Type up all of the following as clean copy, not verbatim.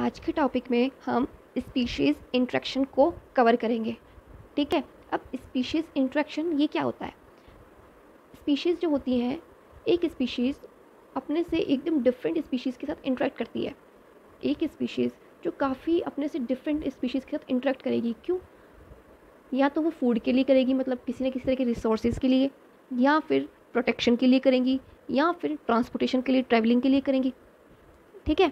आज के टॉपिक में हम स्पीशीज़ इंटरेक्शन को कवर करेंगे। ठीक है, अब स्पीशीज़ इंटरेक्शन ये क्या होता है? स्पीशीज़ जो होती हैं, एक स्पीशीज़ अपने से एकदम डिफरेंट स्पीशीज़ के साथ इंटरेक्ट करती है। एक स्पीशीज़ जो काफ़ी अपने से डिफरेंट स्पीशीज़ के साथ इंटरेक्ट करेगी। क्यों? या तो वो फूड के लिए करेगी, मतलब किसी न किसी तरह के रिसोर्सेज के लिए, या फिर प्रोटेक्शन के लिए करेंगी, या फिर ट्रांसपोर्टेशन के लिए, ट्रैवलिंग के लिए करेंगी। ठीक है,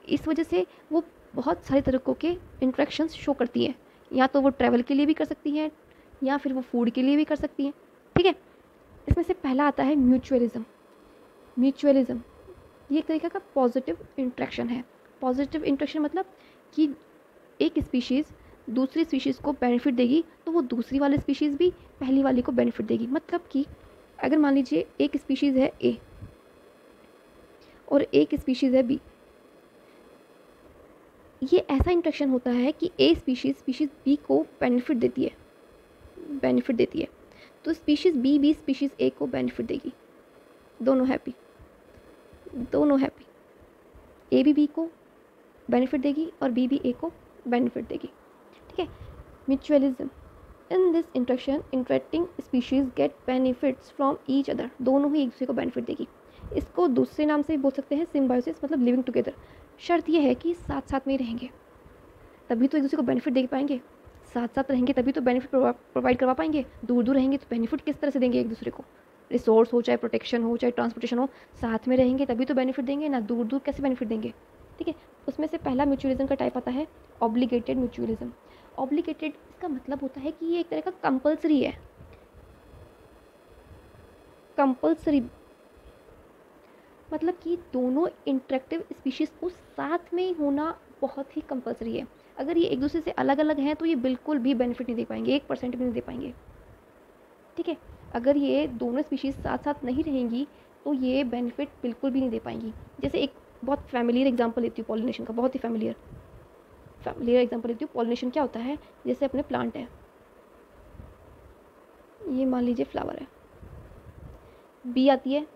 इस वजह से वो बहुत सारे तरीक़ों के इंटरेक्शंस शो करती हैं। या तो वो ट्रैवल के लिए भी कर सकती हैं, या फिर वो फूड के लिए भी कर सकती हैं। ठीक है, इसमें से पहला आता है म्यूचुअलिज्म। म्यूचुअलिज्म ये एक तरीके का पॉजिटिव इंटरेक्शन है। पॉजिटिव इंटरेक्शन मतलब कि एक स्पीशीज़ दूसरी स्पीशीज़ को बेनिफिट देगी, तो वो दूसरी वाली स्पीशीज़ भी पहली वाली को बेनिफिट देगी। मतलब कि अगर मान लीजिए एक स्पीशीज़ है ए और एक स्पीशीज़ है बी, ये ऐसा इंटरेक्शन होता है कि ए स्पीशीज़ बी को बेनिफिट देती है। तो स्पीशीज़ बी भी स्पीशीज़ ए को बेनिफिट देगी। दोनों हैप्पी। ए भी बी को बेनिफिट देगी और बी भी ए को बेनिफिट देगी। ठीक है, mutualism in this interaction interacting species get benefits from each other. दोनों ही एक दूसरे को बेनिफिट देगी। इसको दूसरे नाम से बोल सकते हैं सिम्बायोसिस, मतलब लिविंग टुगेदर। शर्त यह है कि साथ साथ में रहेंगे तभी तो एक दूसरे को बेनिफिट दे पाएंगे। साथ साथ रहेंगे तभी तो बेनिफिट प्रोवाइड करवा पाएंगे। दूर दूर रहेंगे तो बेनिफिट किस तरह से देंगे एक दूसरे को? रिसोर्स हो, चाहे प्रोटेक्शन हो, चाहे ट्रांसपोर्टेशन हो, साथ में रहेंगे तभी तो बेनिफिट देंगे ना। दूर दूर कैसे बेनिफिट देंगे? ठीक है, उसमें से पहला म्यूचुअलिज्म का टाइप आता है ऑब्लिगेटेड म्यूचुअलिज्म। ऑब्लिगेटेड इसका मतलब होता है कि ये एक तरह का कंपल्सरी है। कंपल्सरी मतलब कि दोनों इंटरेक्टिव स्पीशीज़ को साथ में होना बहुत ही कंपल्सरी है। अगर ये एक दूसरे से अलग अलग हैं तो ये बिल्कुल भी बेनिफिट नहीं दे पाएंगे, 1% भी नहीं दे पाएंगे। ठीक है, अगर ये दोनों स्पीशीज़ साथ साथ नहीं रहेंगी तो ये बेनिफिट बिल्कुल भी नहीं दे पाएंगी। जैसे एक बहुत फैमिलियर एग्जांपल लेती हूँ पॉलिनेशन का, बहुत ही फैमिलियर एग्जांपल लेती हूँ। पॉलिनेशन क्या होता है? जैसे अपने प्लांट है, ये मान लीजिए फ्लावर है, बी आती है,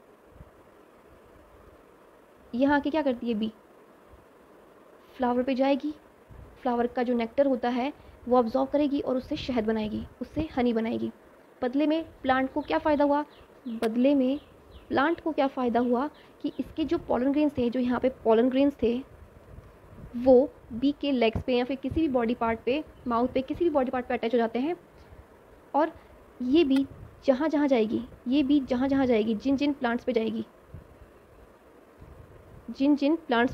यहाँ आके क्या करती है? बी फ्लावर पे जाएगी, फ्लावर का जो नेक्टर होता है वो ऑब्जॉर्व करेगी और उससे शहद बनाएगी, उससे हनी बनाएगी। बदले में प्लांट को क्या फ़ायदा हुआ? कि इसके जो पॉलन ग्रेन्स थे, जो यहाँ पे पॉलन ग्रेन्स थे, वो बी के लेग्स पे या फिर किसी भी बॉडी पार्ट पे, माउथ पे, किसी भी बॉडी पार्ट पे अटैच हो जाते हैं। और ये बी जहाँ जहाँ जाएगी, जिन जिन प्लांट्स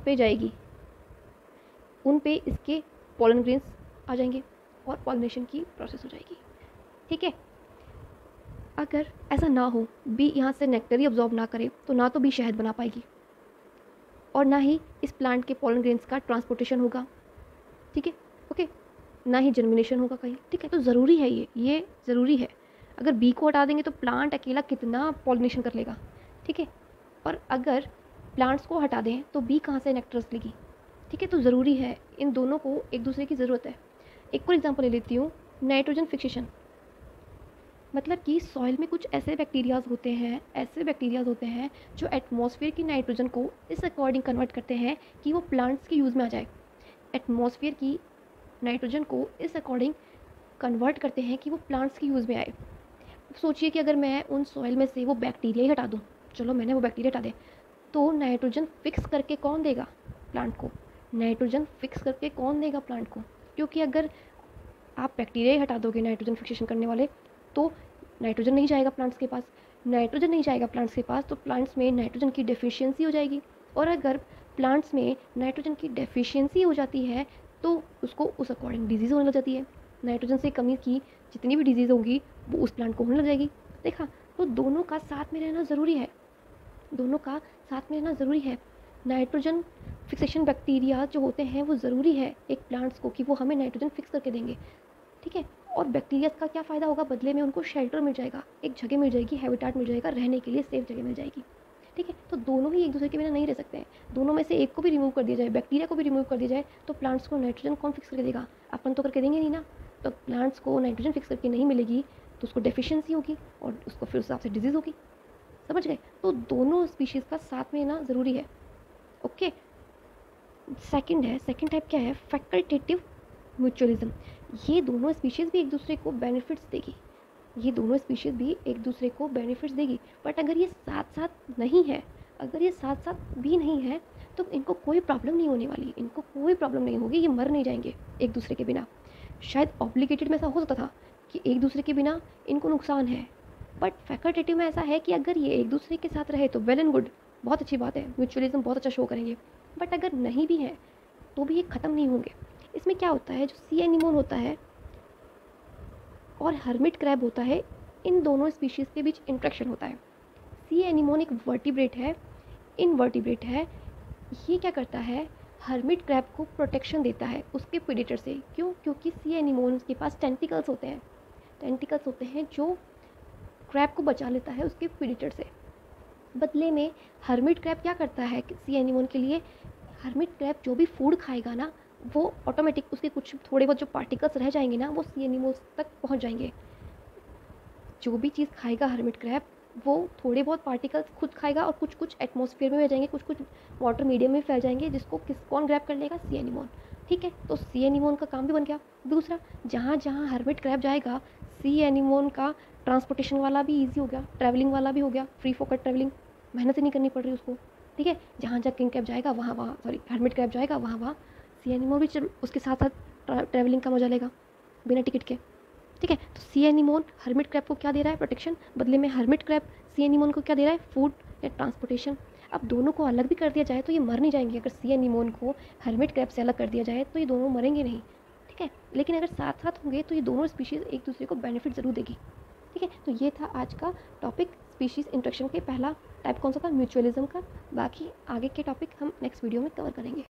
पे जाएगी, उन पे इसके पॉलन ग्रेन्स आ जाएंगे और पॉलिनेशन की प्रोसेस हो जाएगी। ठीक है, अगर ऐसा ना हो, बी यहाँ से नेक्टर ही ऑब्जॉर्व ना करे, तो ना तो बी शहद बना पाएगी और ना ही इस प्लांट के पॉलन ग्रेन्स का ट्रांसपोर्टेशन होगा। ठीक है, ओके, ना ही जर्मिनेशन होगा कहीं। ठीक है, तो ज़रूरी है, ये ज़रूरी है। अगर बी को हटा देंगे तो प्लांट अकेला कितना पॉलिनेशन कर लेगा? ठीक है, और अगर प्लांट्स को हटा दें तो बी कहाँ से नेक्टर्स लेगी? ठीक है, तो ज़रूरी है, इन दोनों को एक दूसरे की ज़रूरत है। एक और एग्जांपल ले लेती हूँ, नाइट्रोजन फिक्सेशन। मतलब कि सॉइल में कुछ ऐसे बैक्टीरियाज़ होते हैं जो एटमॉस्फेयर की नाइट्रोजन को इस अकॉर्डिंग कन्वर्ट करते हैं कि वो प्लांट्स के यूज़ में आ जाए। एटमॉस्फेयर की नाइट्रोजन को इस अकॉर्डिंग कन्वर्ट करते हैं कि वो प्लांट्स के यूज़ में आए। सोचिए कि अगर मैं उन सॉइल में से वो बैक्टीरिया ही हटा दूँ, चलो मैंने वो बैक्टीरिया हटा दे, तो नाइट्रोजन फिक्स करके कौन देगा प्लांट को? क्योंकि अगर आप बैक्टीरिया ही हटा दोगे नाइट्रोजन फिक्सेशन करने वाले, तो नाइट्रोजन नहीं जाएगा प्लांट्स के पास। तो प्लांट्स में नाइट्रोजन की डेफिशिएंसी हो जाएगी। और अगर प्लांट्स में नाइट्रोजन की डेफिशिएंसी हो जाती है तो उसको उस अकॉर्डिंग डिजीज़ होने लग जाती है। नाइट्रोजन से कमी की जितनी भी डिजीज़ होगी वो उस प्लांट को होने लग जाएगी। देखा, तो दोनों का साथ में रहना ज़रूरी है। नाइट्रोजन फिक्सेशन बैक्टीरिया जो होते हैं वो ज़रूरी है एक प्लांट्स को, कि वो हमें नाइट्रोजन फिक्स करके देंगे। ठीक है, और बैक्टीरिया का क्या फ़ायदा होगा? बदले में उनको शेल्टर मिल जाएगा, एक जगह मिल जाएगी, हैबिटाट मिल जाएगा, रहने के लिए सेफ जगह मिल जाएगी। ठीक है, तो दोनों ही एक दूसरे के बिना नहीं रह सकते हैं। दोनों में से एक को भी रिमूव कर दिया जाए, बैक्टीरिया को भी रिमूव कर दिया जाए, तो प्लांट्स को नाइट्रोजन कौन फिक्स करके देगा? अपन तो करके देंगे नहीं ना। तो प्लांट्स को नाइट्रोजन फिक्स करके नहीं मिलेगी तो उसको डेफिशिएंसी होगी और उसको फिर उस हिसाब से डिजीज़ होगी। समझ गए? तो दोनों स्पीशीज़ का साथ में ना ज़रूरी है। ओके, सेकंड टाइप क्या है, फैकल्टेटिव म्यूचुअलिज्म। ये दोनों स्पीशीज़ भी एक दूसरे को बेनिफिट्स देगी, ये दोनों स्पीशीज़ भी एक दूसरे को बेनिफिट्स देगी, बट अगर ये साथ साथ नहीं है, अगर ये साथ साथ भी नहीं है तो इनको कोई प्रॉब्लम नहीं होने वाली, इनको कोई प्रॉब्लम नहीं होगी, ये मर नहीं जाएंगे एक दूसरे के बिना। शायद ऑब्लिगेटेड में ऐसा हो सकता था कि एक दूसरे के बिना इनको नुकसान है, बट फैकल्टेटिव में ऐसा है कि अगर ये एक दूसरे के साथ रहे तो वेल एंड गुड, बहुत अच्छी बात है, म्यूचुअलिज्म बहुत अच्छा शो करेंगे, बट अगर नहीं भी है तो भी ये ख़त्म नहीं होंगे। इसमें क्या होता है, जो सी एनिमोन होता है और हर्मिट क्रैब होता है, इन दोनों स्पीशीज़ के बीच इंट्रैक्शन होता है। सी एनिमोन एक वर्टिब्रेट है, इनवर्टिब्रेट है। ये क्या करता है, हर्मिट क्रैब को प्रोटेक्शन देता है उसके प्रेडेटर से। क्यों? क्योंकि सी एनिमोन्स के पास टेंटिकल्स होते हैं, टेंटिकल्स होते हैं जो क्रैब को बचा लेता है उसके प्रेडेटर से। बदले में हर्मिट क्रैब क्या करता है सी एनिमोन के लिए, हर्मिट क्रैब जो भी फूड खाएगा ना, वो ऑटोमेटिक उसके कुछ थोड़े बहुत जो पार्टिकल्स रह जाएंगे ना, वो सी एनिमोन्स तक पहुंच जाएंगे। जो भी चीज़ खाएगा हर्मिट क्रैब, वो थोड़े बहुत पार्टिकल्स खुद खाएगा और कुछ कुछ एटमॉस्फेयर में रह जाएंगे, कुछ कुछ वाटर मीडियम में फैल जाएंगे, जिसको कौन ग्रैब कर लेगा, सी एनिमोन। ठीक है, तो सी एनिमोन का काम भी बन गया। दूसरा, जहाँ जहाँ हर्मिट क्रैब जाएगा, सी एनिमोन का ट्रांसपोर्टेशन वाला भी ईजी हो गया, ट्रैवलिंग वाला भी हो गया, फ्री फोकट ट्रैवलिंग, मेहनत ही नहीं करनी पड़ रही उसको। ठीक है, जहाँ जहाँ किंग क्रैब जाएगा वहाँ हर्मिट क्रैब जाएगा वहाँ सी एनिमोन भी उसके साथ साथ ट्रैवलिंग का मजा लेगा बिना टिकट के। ठीक है, तो सी एनिमोन हर्मिट क्रैब को क्या दे रहा है, प्रोटेक्शन, बदले में हर्मिट क्रैब सी एनिमोन को क्या दे रहा है, फूड या ट्रांसपोर्टेशन। अब दोनों को अलग भी कर दिया जाए तो ये मर नहीं जाएंगे। अगर सी एनिमोन को हर्मिट क्रैब से अलग कर दिया जाए तो ये दोनों मरेंगे नहीं। ठीक है, लेकिन अगर साथ साथ होंगे तो ये दोनों स्पीशीज़ एक दूसरे को बेनिफिट ज़रूर देगी। ठीक है, तो ये था आज का टॉपिक, स्पीशीज़ इंट्रैक्शन के पहला टाइप कौन सा था, म्यूचुअलिज्म का। बाकी आगे के टॉपिक हम नेक्स्ट वीडियो में कवर करेंगे।